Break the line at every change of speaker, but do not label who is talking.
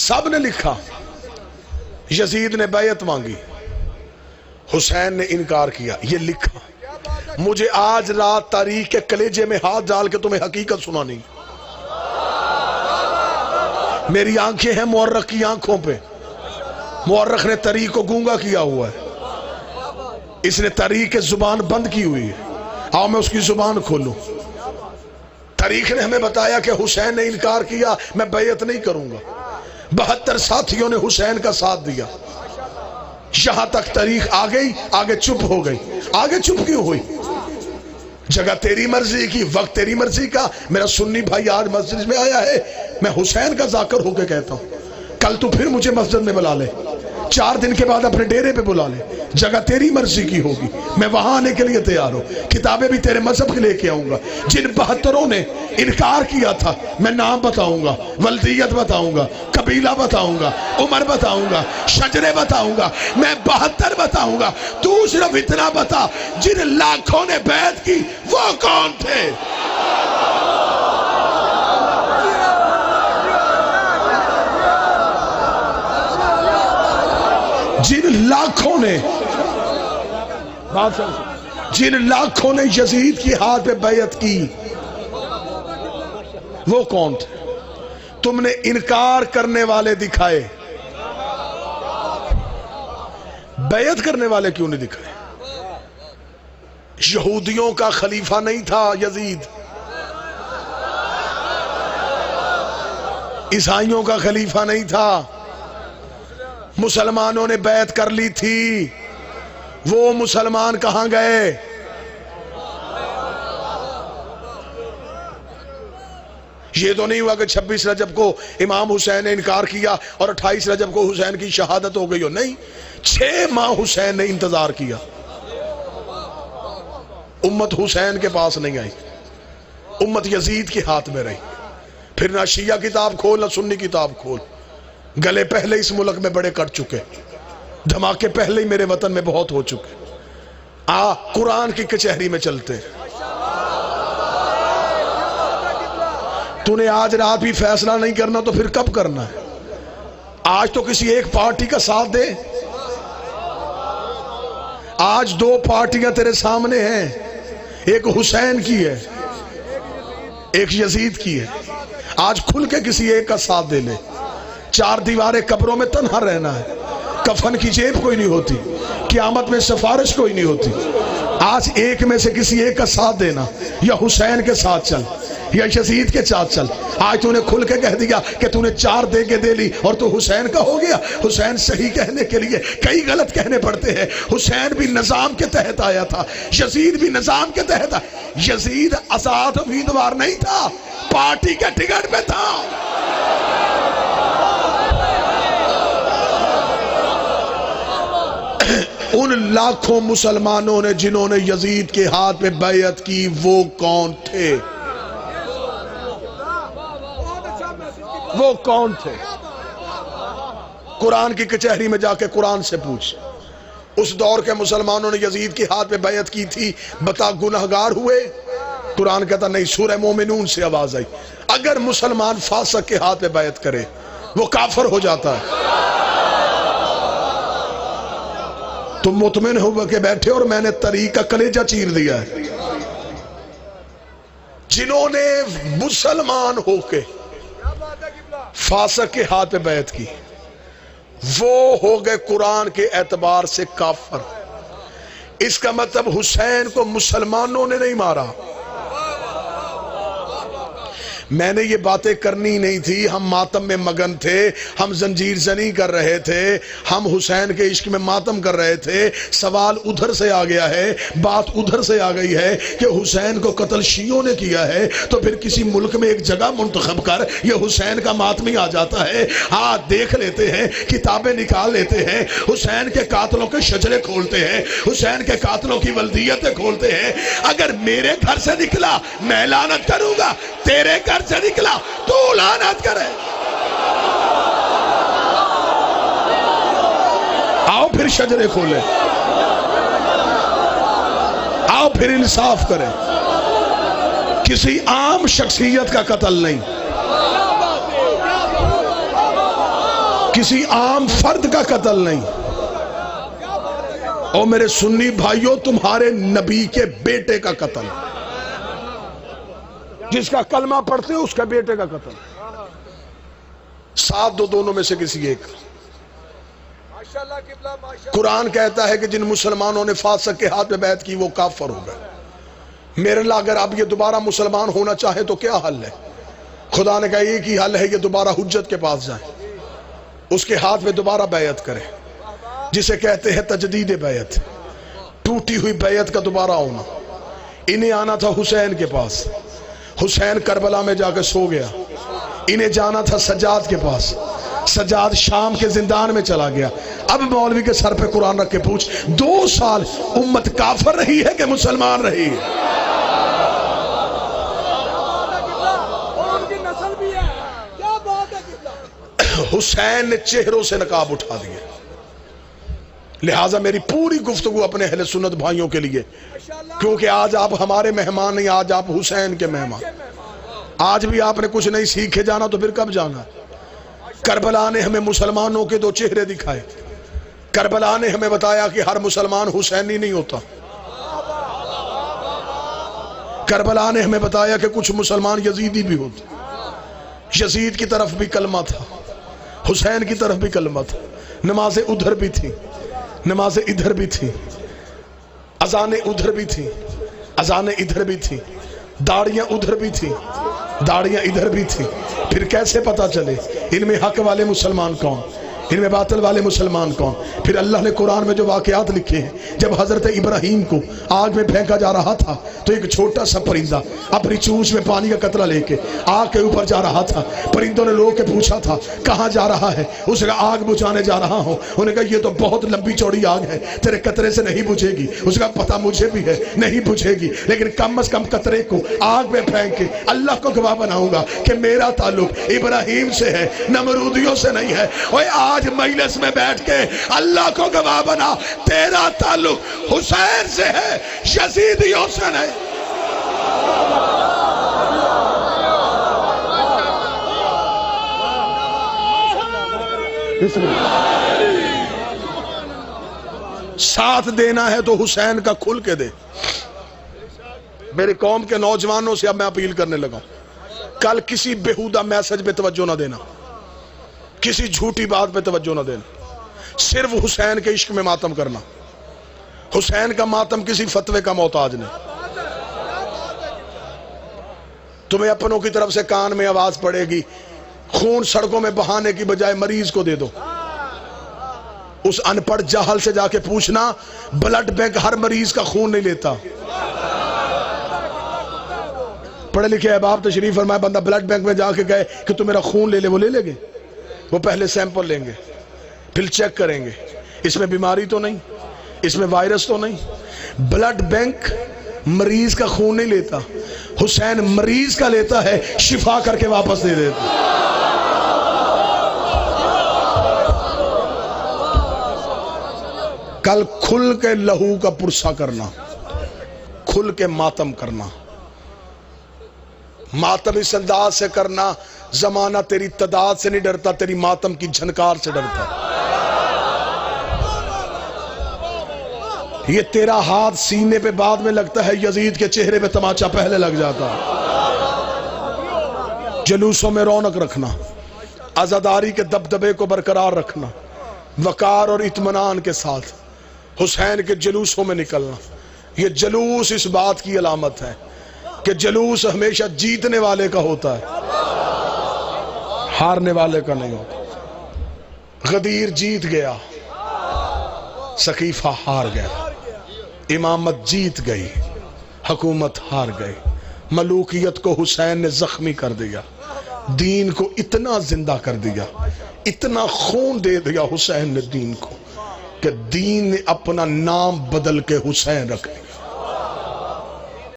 سب نے لکھا، یزید نے بیعت مانگی، حسین نے انکار کیا، یہ لکھا۔ مجھے آج رات تاریخ کے کلیجے میں ہاتھ ڈال کے تمہیں حقیقت سنانی، میری آنکھیں ہیں مورخ کی آنکھوں پہ، مورخ نے تاریخ کو گونگا کیا ہوا ہے، اس نے تاریخ کی زبان بند کی ہوئی ہے، آؤ میں اس کی زبان کھولوں۔ تاریخ نے ہمیں بتایا کہ حسین نے انکار کیا، میں بیعت نہیں کروں گا، 72 ساتھیوں نے حسین کا ساتھ دیا، یہاں تک تاریخ آ گئی، آگے چپ ہو گئی۔ آگے چپ کیوں ہوئی؟ جگہ تیری مرضی کی، وقت تیری مرضی کا۔ میرا سنی بھائی آج مسجد میں آیا ہے، میں حسین کا ذاکر ہو کے کہتا ہوں، کل تو پھر مجھے مسجد میں بلا لے، 4 دن کے بعد اپنے ڈیرے پہ بلا لے، جگہ تیری مرضی کی ہوگی، میں وہاں آنے کے لیے تیار ہوں، کتابیں بھی تیرے مذہب کے لے کے آؤں گا۔ جن 72 نے انکار کیا تھا میں نام بتاؤں گا، ولدیت بتاؤں گا، قبیلہ بتاؤں گا، عمر بتاؤں گا، شجرے بتاؤں گا، میں 72 بتاؤں گا۔ تو صرف اتنا بتا، جن لاکھوں نے بیعت کی وہ کون تھے؟ جن لاکھوں نے یزید کی ہاتھ پہ بیعت کی وہ کون تھے؟ تم نے انکار کرنے والے دکھائے، بیعت کرنے والے کیوں نہیں دکھائے؟ یہودیوں کا خلیفہ نہیں تھا یزید، عیسائیوں کا خلیفہ نہیں تھا، مسلمانوں نے بیعت کر لی تھی، وہ مسلمان کہاں گئے؟ یہ تو نہیں ہوا کہ 26 رجب کو امام حسین نے انکار کیا اور 28 رجب کو حسین کی شہادت ہو گئی ہو، نہیں، 6 ماہ حسین نے انتظار کیا، امت حسین کے پاس نہیں آئی، امت یزید کے ہاتھ میں رہی۔ پھر نہ شیعہ کتاب کھول نہ سنی کتاب کھول، گلے پہلے اس ملک میں بڑے کٹ چکے، دھماکے پہلے ہی میرے وطن میں بہت ہو چکے۔ قرآن کی کچہری میں چلتے، تو نے آج رات بھی فیصلہ نہیں کرنا تو پھر کب کرنا ہے؟ آج تو کسی ایک پارٹی کا ساتھ دے، آج 2 پارٹیاں تیرے سامنے ہیں، ایک حسین کی ہے ایک یزید کی ہے، آج کھل کے کسی ایک کا ساتھ دے لے۔ 4 دیواریں قبروں میں تنہا رہنا ہے، کفن کی جیب کوئی نہیں ہوتی، قیامت میں سفارش کوئی نہیں ہوتی۔ آج ایک میں سے کسی ایک کا ساتھ دینا، یا حسین کے ساتھ چل یا یزید کے ساتھ چل۔ آج تو نے کھل کے کہہ دیا کہ تو نے 4 دے کے دے لی اور تو حسین کا ہو گیا۔ حسین صحیح کہنے کے لیے کئی غلط کہنے پڑتے ہیں، حسین بھی نظام کے تحت آیا تھا، یزید بھی نظام کے تحت آیا۔ یزید آزاد امیدوار نہیں تھا، پارٹی کے ٹکٹ پہ تھا۔ ان لاکھوں مسلمانوں نے جنہوں نے یزید کے ہاتھ پہ بیعت کی وہ کون تھے؟ وہ کون تھے؟ قرآن کی کچہری میں جا کے قرآن سے پوچھ، اس دور کے مسلمانوں نے یزید کے ہاتھ پہ بیعت کی تھی، بتا گنہگار ہوئے؟ قرآن کہتا نہیں، سورہ مومنون سے آواز آئی، اگر مسلمان فاسق کے ہاتھ پہ بیعت کرے وہ کافر ہو جاتا ہے۔ تم مطمئن ہو کے بیٹھے اور میں نے طریق کا کلیجہ چیر دیا ہے۔ جنہوں نے مسلمان ہو کے فاسق کے ہاتھ پہ بیعت کی وہ ہو گئے قرآن کے اعتبار سے کافر۔ اس کا مطلب حسین کو مسلمانوں نے نہیں مارا۔ میں نے یہ باتیں کرنی نہیں تھی، ہم ماتم میں مگن تھے، ہم زنجیر زنی کر رہے تھے، ہم حسین کے عشق میں ماتم کر رہے تھے۔ سوال ادھر سے آ گیا ہے، بات ادھر سے آ گئی ہے کہ حسین کو قتل شیعوں نے کیا ہے، تو پھر کسی ملک میں ایک جگہ منتخب کر یہ حسین کا ماتمی آ جاتا ہے۔ ہاں دیکھ لیتے ہیں، کتابیں نکال لیتے ہیں، حسین کے قاتلوں کے شجرے کھولتے ہیں، حسین کے قاتلوں کی ولدیتیں کھولتے ہیں۔ اگر میرے گھر سے نکلا میں لعنت کروں گا، تیرے گھر سے نکلا تو لعنت کرے۔ آؤ پھر شجرے کھولے، آؤ پھر انصاف کریں۔ کسی عام شخصیت کا قتل نہیں، کسی عام فرد کا قتل نہیں. اور میرے سنی بھائیوں، تمہارے نبی کے بیٹے کا قتل، جس کا کلمہ پڑھتے ہو اس کا بیٹے کا قتل، ساتھ دو دونوں میں سے کسی ایک. قرآن کہتا ہے کہ جن مسلمانوں نے فاسق کے ہاتھ میں بیعت کی وہ کافر ہو گئے. میرے اللہ اگر اب یہ دوبارہ مسلمان ہونا چاہے تو کیا حل ہے؟ خدا نے کہا ایک ہی حل ہے، یہ دوبارہ حجت کے پاس جائیں، اس کے ہاتھ میں دوبارہ بیعت کریں، جسے کہتے ہیں تجدید بیعت، ٹوٹی ہوئی بیعت کا دوبارہ ہونا. انہیں آنا تھا حسین کے پاس، حسین کربلا میں جا کے سو گیا. انہیں جانا تھا سجاد کے پاس، سجاد شام کے زندان میں چلا گیا. اب مولوی کے سر پہ قرآن رکھ کے پوچھ، 2 سال امت کافر رہی ہے کہ مسلمان رہی ہے؟ حسین نے چہروں سے نقاب اٹھا دیے. لہٰذا میری پوری گفتگو اپنے اہل سنت بھائیوں کے لیے، کیونکہ آج آپ ہمارے مہمان نہیں، آج آپ حسین کے مہمان. آج بھی آپ نے کچھ نہیں سیکھے جانا تو پھر کب جانا؟ کربلا نے ہمیں مسلمانوں کے 2 چہرے دکھائے. کربلا نے ہمیں بتایا کہ ہر مسلمان حسینی نہیں ہوتا. کربلا نے ہمیں بتایا کہ کچھ مسلمان یزیدی بھی ہوتے. یزید کی طرف بھی کلمہ تھا، حسین کی طرف بھی کلمہ تھا. نمازیں ادھر بھی تھی، نمازیں ادھر بھی تھی، اذانیں ادھر بھی تھی، اذانیں ادھر بھی تھی، داڑیاں ادھر بھی تھی، داڑیاں ادھر بھی تھی. پھر کیسے پتا چلے ان میں حق والے مسلمان کون، ان میں باطل والے مسلمان کون؟ پھر اللہ نے قرآن میں جو واقعات لکھے ہیں، جب حضرت ابراہیم کو آگ میں پھینکا جا رہا تھا تو ایک چھوٹا سا پرندہ اپنی چونچ میں پانی کا قطرہ لے کے آگ کے اوپر جا رہا تھا. پرندوں نے لوگ کے پوچھا تھا کہاں جا رہا ہے؟ اس نے کہا آگ بجھانے جا رہا ہوں. انہوں نے کہا یہ تو بہت لمبی چوڑی آگ ہے، تیرے قطرے سے نہیں بجھے گی. اس کا پتہ مجھے بھی ہے نہیں بجھے گی، لیکن کم از کم قطرے کو آگ میں پھینک کے اللہ کو گواہ بناؤں گا کہ میرا تعلق ابراہیم سے ہے، نمرودیوں سے نہیں ہے. اور آج مجلس میں بیٹھ کے اللہ کو گواہ بنا، تیرا تعلق حسین سے ہے، یزیدیوں سے نہیں. ساتھ دینا ہے تو حسین کا کھل کے دے. میری قوم کے نوجوانوں سے اب میں اپیل کرنے لگا ہوں، کل کسی بےہودہ میسج پہ توجہ نہ دینا، کسی جھوٹی بات پہ توجہ نہ دینا، صرف حسین کے عشق میں ماتم کرنا. حسین کا ماتم کسی فتوے کا محتاج نہیں. تمہیں اپنوں کی طرف سے کان میں آواز پڑے گی، خون سڑکوں میں بہانے کی بجائے مریض کو دے دو. اس ان پڑھ جاہل سے جا کے پوچھنا، بلڈ بینک ہر مریض کا خون نہیں لیتا. پڑھے لکھے احباب تشریف فرمائے، بندہ بلڈ بینک میں جا کے گئے کہ تو میرا خون لے لے، وہ لے گے؟ وہ پہلے سیمپل لیں گے، پھر چیک کریں گے اس میں بیماری تو نہیں، اس میں وائرس تو نہیں. بلڈ بینک مریض کا خون نہیں لیتا، حسین مریض کا لیتا ہے، شفا کر کے واپس دے دیتا. کل کھل کے لہو کا پرسا کرنا، کھل کے ماتم کرنا. ماتم اس انداز سے کرنا، زمانہ تیری تعداد سے نہیں ڈرتا، تیری ماتم کی جھنکار سے ڈرتا. یہ تیرا ہاتھ سینے پہ بعد میں لگتا ہے، یزید کے چہرے پہ تماچا پہلے لگ جاتا. جلوسوں میں رونق رکھنا، عزاداری کے دبدبے کو برقرار رکھنا، وقار اور اطمینان کے ساتھ حسین کے جلوسوں میں نکلنا. یہ جلوس اس بات کی علامت ہے کہ جلوس ہمیشہ جیتنے والے کا ہوتا ہے، ہارنے والے کا نہیں ہوتا. غدیر جیت گیا، سقیفہ ہار گیا، امامت جیت گئی، حکومت ہار گئی. ملوکیت کو حسین نے زخمی کر دیا، دین کو اتنا زندہ کر دیا، اتنا خون دے دیا حسین نے دین کو کہ دین نے اپنا نام بدل کے حسین رکھ لیا.